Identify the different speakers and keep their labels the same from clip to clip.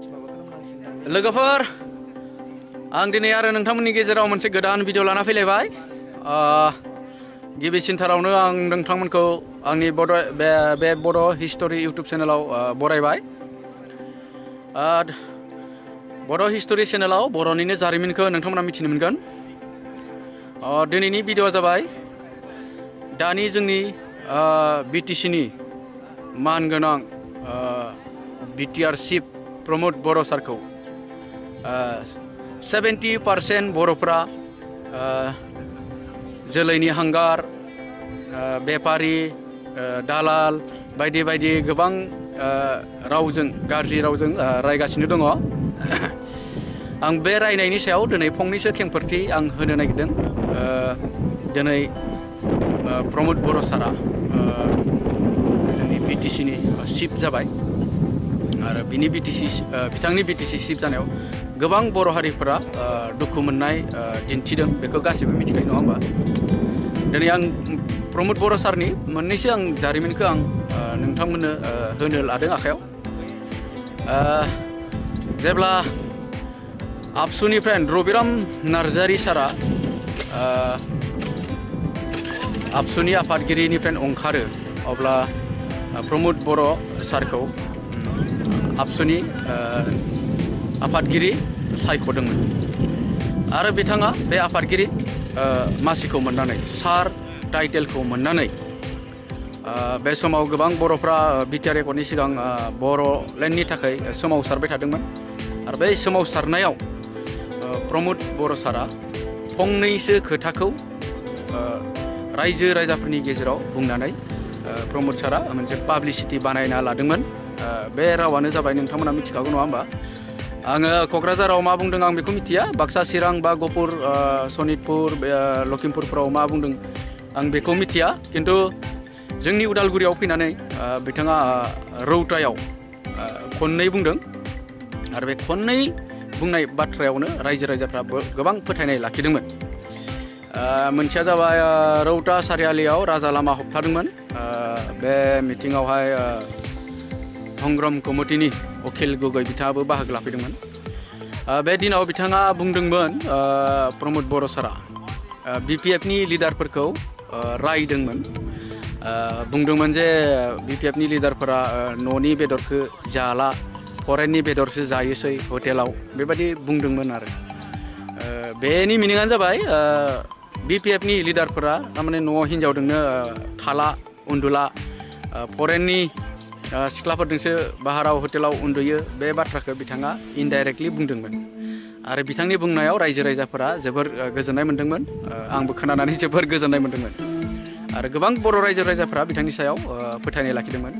Speaker 1: लोगोफोर आं दिनै आरो नोंथांमोननि गेजेराव मोनसे गोदान भिडिअ लाना फैलायबाय। गिबिसिनथारावनो आं नोंथांमोनखौ आंनि बे बड' हिस्टरि इउटुब चेनेलाव बरायबाय। बड' हिस्टरि चेनेलाव बर'निनो जारिमिनखौ नोंथांमोना मिथिनो मोनगोन। दिनैनि भिडिअआ जाबाय दानि जोंनि बिटिसिनि मानगोनां बिटिआर चिफ प्रमद बर' सारखौ 70% बर'फ्रा जोलैनि हांगार, बेपारि, दालाल बायदि बायदि गोबां रावजों गाज्रि रावजों रायगासिनो दङ। आं बे रायनायनि सायाव दिनै फंनैसो खेंफोरथि आं होनो नागिरदों। दिनै प्रमद बर' सारा जोंनि बिटिसिनि चिफ जाबाय आरो बिथांनि बिटिसि चिफ जानायाव गोबां बर' हारिफोरा दुखु मोननाय दिन्थिदों, बेखौ गासैबो मिथिखायो नङा होमबा। दिनै आं प्रमद बर' सारनि मोननैसो आं जारिमिनखौ आं नोंथांमोननो होनो लादों आखायाव। जेब्ला आबसुनिफ्राय रबिराम नार्जारि सारा आबसुनि आफादगिरिनिफ्राय ओंखारो, अब्ला प्रमद बर' सारखौ आबसुनि आफादगिरि सायख'दोंमोन आरो बिथाङा बे आफादगिरि मासिखौ मोननानै, सार टाइटेलखौ मोननानै बे समाव गोबां बर'फ्रा बिटिआर एकर्डनि सिगां बर'लेण्डनि थाखाय सोमावसारबाय थादोंमोन। आरो बे सोमावसारनायाव प्रमद बर' सारा फंनैसो खोथाखौ रायजो राजाफोरनि गेजेराव बुंनानै प्रमद सारा मोनसे पाब्लिसिटि बानायना लादोंमोन। बे रावानो जाबाय, नोंथांमोना मिथिखागौ नङा होमबा। आङो क'क्राझाराव मा बुंदों आं बेखौ मिथिया, बाक्सा चिरां बा गहपुर सनितपुर लखिमपुरफ्राव मा बुंदों आं बेखौ मिथिया, खिन्थु जोंनि उदालगुरियाव फैनानै बिथाङा रौतायाव खननै बुंदों आरो बे खननै बुंनाय बाथ्रायावनो रायजो राजाफ्रा गोबां फोथायनाय लाखिदोंमोन। मोनसेया जाबाय रौता सारियालियाव राजा लामा होबथादोंमोन। बे मिटिङावहाय हंग्रम कमिटिनि अखिल गगৈ बिथाङाबो बाहागो लाफैदोंमोन। बे दिनाव बिथाङा बुंदोंमोन, प्रमद बर' सारा बिपिएफनि लिडारफोरखौ रायदोंमोन। बुंदोंमोन जे बिपिएफनि लिडारफोरा न'नि बेदरखौ जाला, फरेननि बेदरसो जायोसै हटेलाव, बेबायदि बुंदोंमोन आरो बेनि मिनिङानो जाबाय बिपिएफनि लिडारफोरा थारमाने न'आव हिन्जावदोंनो थाला उन्दुला, फरेननि सिख्लाफोरजोंसो बाहाराव हटेलाव उन्दुयो, बे बाथ्राखौ बिथाङा इनडाइरेक्टलि बुंदोंमोन। आरो बिथांनि बुंनायाव रायजो राजाफोरा जोबोर गोजोननाय मोन्दोंमोन। आंबो खोनानानै जोबोर गोजोननाय मोन्दोंमोन आरो गोबां बर' रायजो राजाफोरा बिथांनि सायाव फोथायनाय लाखिदोंमोन।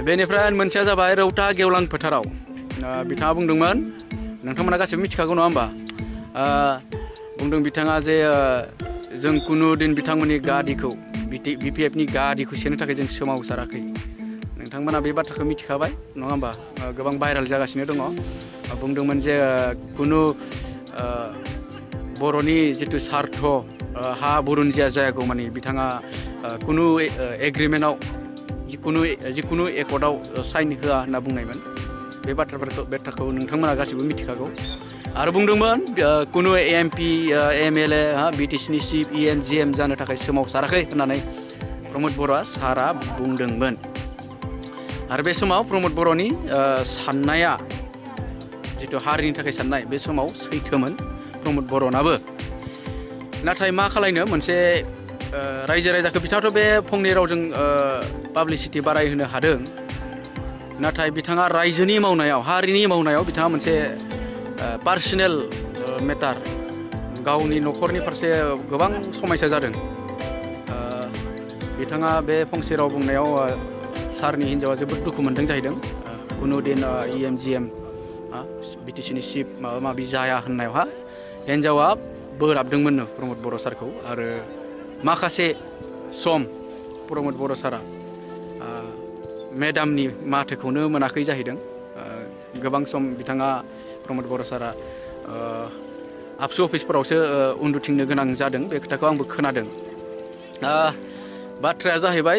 Speaker 1: बेनिफ्राय मोनसेया जाबाय रौता गेवलां फोथाराव बिथाङा बुंदोंमोन, नोंथांमोना गासैबो मिथिखागौ नङा होमबा। बुंदों बिथाङा जे जों कुनु दिन बिथांमोननि गादिखौ, बिपिएफनि गादिखौ सेनो थाखाय जों सोमावसाराखै। नोंथांमोना बे बाथ्राखौ मिथिखाबाय नङा होमबा, गोबां भाइरेल जागासिनो दङ। बुंदोंमोन जे कुनु बर'नि जिथु सार्थ हा बुरुनजिया जायागौ मानि बिथाङा कुनु एग्रिमेन्टआव जिकुनु एकर्डआव साइन होआ होनना बुंनायमोन। बे बाथ्राखौ नोंथांमोना गासैबो मिथिखागौ। आरो बुंदोंमोन कुनु एमपि एमएलए बिटिसिनि चिफ इएम जिएम जानो थाखाय सोमावसाराखै होननानै प्रमद बर' सारा बुंदोंमोन। आरो बे समाव प्रमद बर'नि साननाया, जिथु हारिनि थाखाय साननाय, बे समाव सैथोमोन प्रमद बर'नाबो। नाथाय मा खालायनो, मोनसे रायजो राजाखौ बिथाङाथ' बे फंनै रावजों पाब्लिसिटि बारायहोनो हादों, नाथाय बिथाङा रायजोनि मावनायाव, हारिनि मावनायाव बिथाङा मोनसे पार्सनेल मेटार, गावनि न'खरनि फारसे गोबां समयसा जादों। बिथाङा बे फंसे राव बुंनायाव सारनि हिन्जावा जोबोद दुखु मोनदों जाहैदों। कुनु दिन इएम जिएम बिटिसिनि चिफ माबा माबि जाया होननायावहा हिन्जावा बोराबदोंमोननो प्रमद बर' सारखौ। आरो माखासे सम प्रमद बर' सारा मेडामनि माथोखौनो मोनाखै जाहैदों। गोबां सम बिथाङा प्रमद बर' सारा आबसु अफिसफोरावसो उन्दुथिंनो गोनां जादों, बे खोथाखौ आंबो खोनादों। बाथ्राया जाहैबाय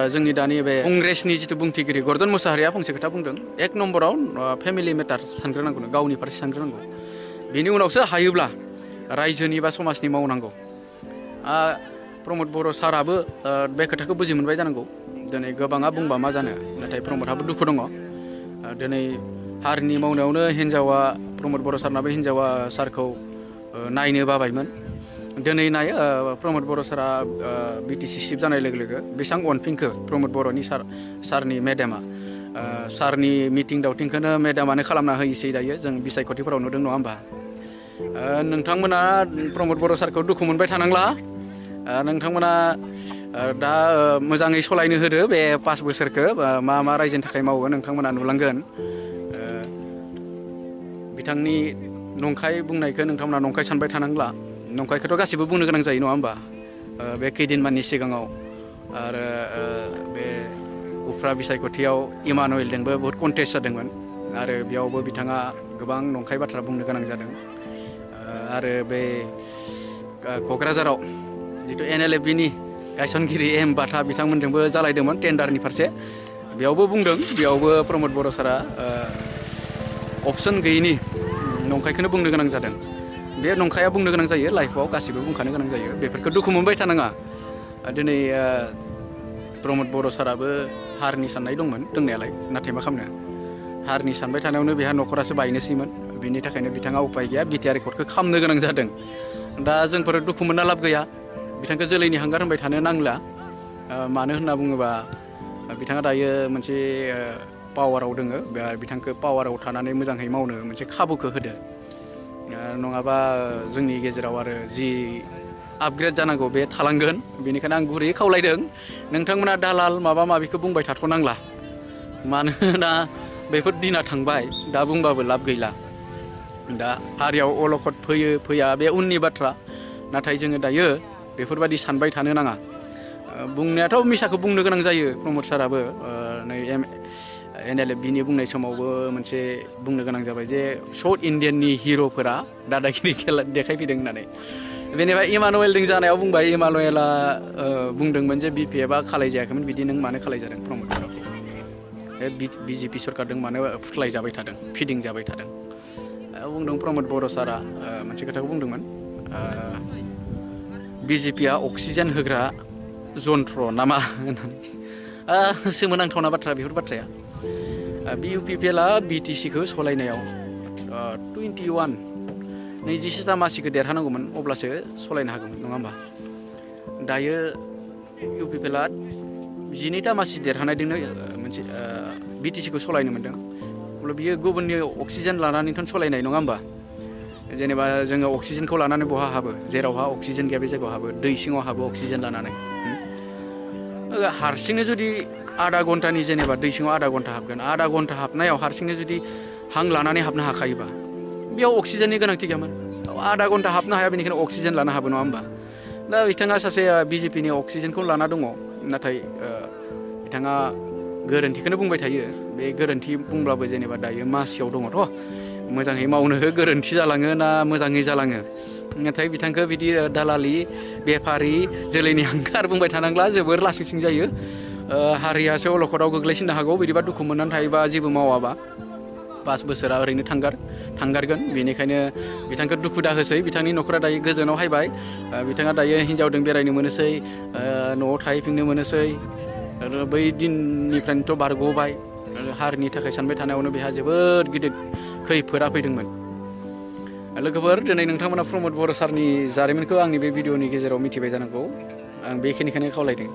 Speaker 1: जोंनि दानि बे कंग्रेसनि जिथु बुंथिगिरि गर्दन मोसाहारिया फंसे खोथा बुंदों। 1 नम्बराव फेमिलि मेटार सानग्रोनांगौ, गावनि फारसे सानग्रोनांगौ, बिनि उनावसो हायोब्ला रायजोनि बा समाजनि मावनांगौ। प्रमद बर' साराबो बे खोथाखौ बुजि मोनबाय जानांगौ। दिनै गोबाङा बुंबा मा जानो, नाथाय प्रमदहाबो दुखु दङ। दिनै हारिनि मावनायावनो हिन्जावा, प्रमद बर' सारनाबो हिन्जावा सारखौ नायनो बाबायमोन। दिनै नाय प्रमद बर' सारा बिटिसि चिफ जानाय लोगो लोगो बेसेबां अनफिंखो प्रमद बर'नि सारनि मेडामा। सारनि मिटिं दावथिंखौनो मेडामानो खालामना होयोसै दायो जों बिसायख'थिफोराव नुदों नङा होमबा। नोंथांमोना प्रमद बर' सारखौ दुखु मोनबाय थानांला। नोंथांमोना दा मोजाङै सलायनो होदो बे 5 बोसोरखौ। मा मा रायजोनि थाखाय मावो नोंथांमोना नुलांगोन। बिथांनि नंखाय बुंनायखौ नोंथांमोना नंखाय सानबाय थानांला। नंखायखौथ' गासिबो बुंनो गोनां जायो नङा होमबा। बे खैदिनमाननि सिगाङाव आरो बे उफ्रा बिसायख'थियाव इमानुवेलजोंबो बहुद कन्टेस्ट जादोंमोन आरो बेयावबो बिथाङा गोबां नंखाय बाथ्रा बुंनो गोनां जादों। आरो बे क'क्राझाराव जिथु NLFBनि गायसनगिरि एम बाथा बिथांमोनजोंबो जालायदोंमोन टेन्डारनि फारसे। बेयावबो बुंदों, बेयावबो प्रमद बर' सारा अपसन गैयिनि नंखायखौनो बुंनो गोनां जादों। बे नंखाया बुंनो गोनां जायो, लाइफआव गासिबो बुंखानो गोनां जायो। बेफोरखौ दुखु मोनबाय थानाङा। दिनै प्रमद बर' साराबो हारिनि साननाय दंमोन दंनायालाय, नाथाय मा खालामनो, हारिनि सानबाय थानायावनो बेहा न'खरासो बायनोसैमोन। बिनि थाखायनो बिथाङा उपाय गैया बिटिआर रेकर्डखौ खालामनो गोनां जादों। दा जोंफोर दुखु मोनना लाब गैया, बिथांखौ जोलैनि हांगार होनबाय थानो नांला। मानो होनना बुङोबा बिथाङा दायो मोनसे पावाराव दोङो। बिथांखौ पावाराव थानानै मोजाङै मावनो मोनसे खाबुखौ होदो। नङाबा जोंनि गेजेराव आरो जि आपग्रेड जानांगौ बे थालांगोन। बेनिखायनो आं गुरैयै खावलायदों, नोंथांमोना दालाल माबा माबिखौ बुंबाय थाथ'नांला। मानोना बेफोर दिना थांबाय, दा बुंबाबो लाब गैला। दा हारियाव अलखद फैयो फैया बे उननि बाथ्रा। नाथाय जोङो दायो बेफोरबायदि सानबाय थानो नाङा। बुंनायाथ' मिसाखौ बुंनो गोनां जायो। प्रमद साराबो नै NLFBनि बुंनाय समावबो मोनसे बुंनो गोनां जाबाय जे साउथ इण्डियाननि हिर'फोरा दादागिरि खेला देखायफैदों होननानै। बेनिफ्राय इमानुवेलजों जानायाव बुंबाय, इमानुवेला बुंदोंमोन जे BPFआ खालाय जायाखैमोन। बिदि नों मानो खालाय जादों प्रमद बर'खौ? बे BJP सरकारजों मानो फुस्लाय जाबाय थादों, फिदिं जाबाय थादों? बुंदों प्रमद बर' सारा मोनसे खोथाखौ बुंदोंमोन, BJPआ अक्सिजेन होग्रा जन्थ्र नामा होननानै। सोमोनांथावना बाथ्रा बेफोर बाथ्राया। BUPPLआ BTCखौ सलायनायाव 21 मासिखौ देरहानांगौमोन, अब्लासो सलायनो हागौमोन नङा होमबा। दायो UPPLआ 12 मासि देरहानायजोंनो मोनसे BTCखौ सलायनो मोन्दों। अब्ला बियो गुबुननि अक्सिजेन लानानैथ' सलायनाय नङा होमबा। जेनेबा जोङो अक्सिजेनखौ लानानै बहा हाबो? जेरावहा अक्सिजेन गैया बे जायगायाव हाबो, दै सिङाव हाबो अक्सिजेन लानानै। हारसिंनो जुदि आधा घन्टानि, जेनेबा दै सिङाव आधा घन्टा हाबगोन, आधा घन्टा हाबनायाव हारसिंनो जुदि हां लानानै हाबनो हाखायोबा बेयाव अक्सिजेननि गोनांथि गैयामोन। आधा घन्टा हाबनो हाया, बेनिखायनो अक्सिजेन लानो हाबो नङा होमबा। दा बिथाङा सासे BJPनि अक्सिजेनखौ लाना दङ, नाथाय बिथाङा गोरोन्थिखौनो बुंबाय थायो। बे गोरोन्थि बुंब्लाबो जेनेबा दायो मासियाव दङथ', मोजाङै मावनो हो, गोरोन्थि जालाङो ना मोजाङै जालाङो। नाथाय बिथांखौ बिदि दालालि, बेफारि, जोलैनि हांगार बुंबाय थानांला, जोबोर लासिंसिं जायो। हारियासो अलखदाव गोग्लैसिननो हागौ बिदिबा दुखु मोननानै थायोबा, जेबो मावाबा। 5 बोसोरा ओरैनो थांगारगोन। बेनिखायनो बिथांखौ दुखु दाहोसै। बिथांनि न'खरा दायो गोजोनाव हायबाय। बिथाङा दायो हिन्जावजों बेरायनो मोनोसै, न'आव थाहैफिननो मोनोसै। आरो बै दिननिफ्रायनोथ' बारग'बाय। हारिनि थाखाय सानबाय थानायावनो बेहा जोबोद गिदिर खैफोदा फैदोंमोन। लोगोफोर, दिनै नोंथांमोना प्रमद बर' सारनि जारिमिनखौ आंनि बे भिडिअनि गेजेराव मिथिबाय जानांगौ। आं बेखिनिखौनो खावलायदों।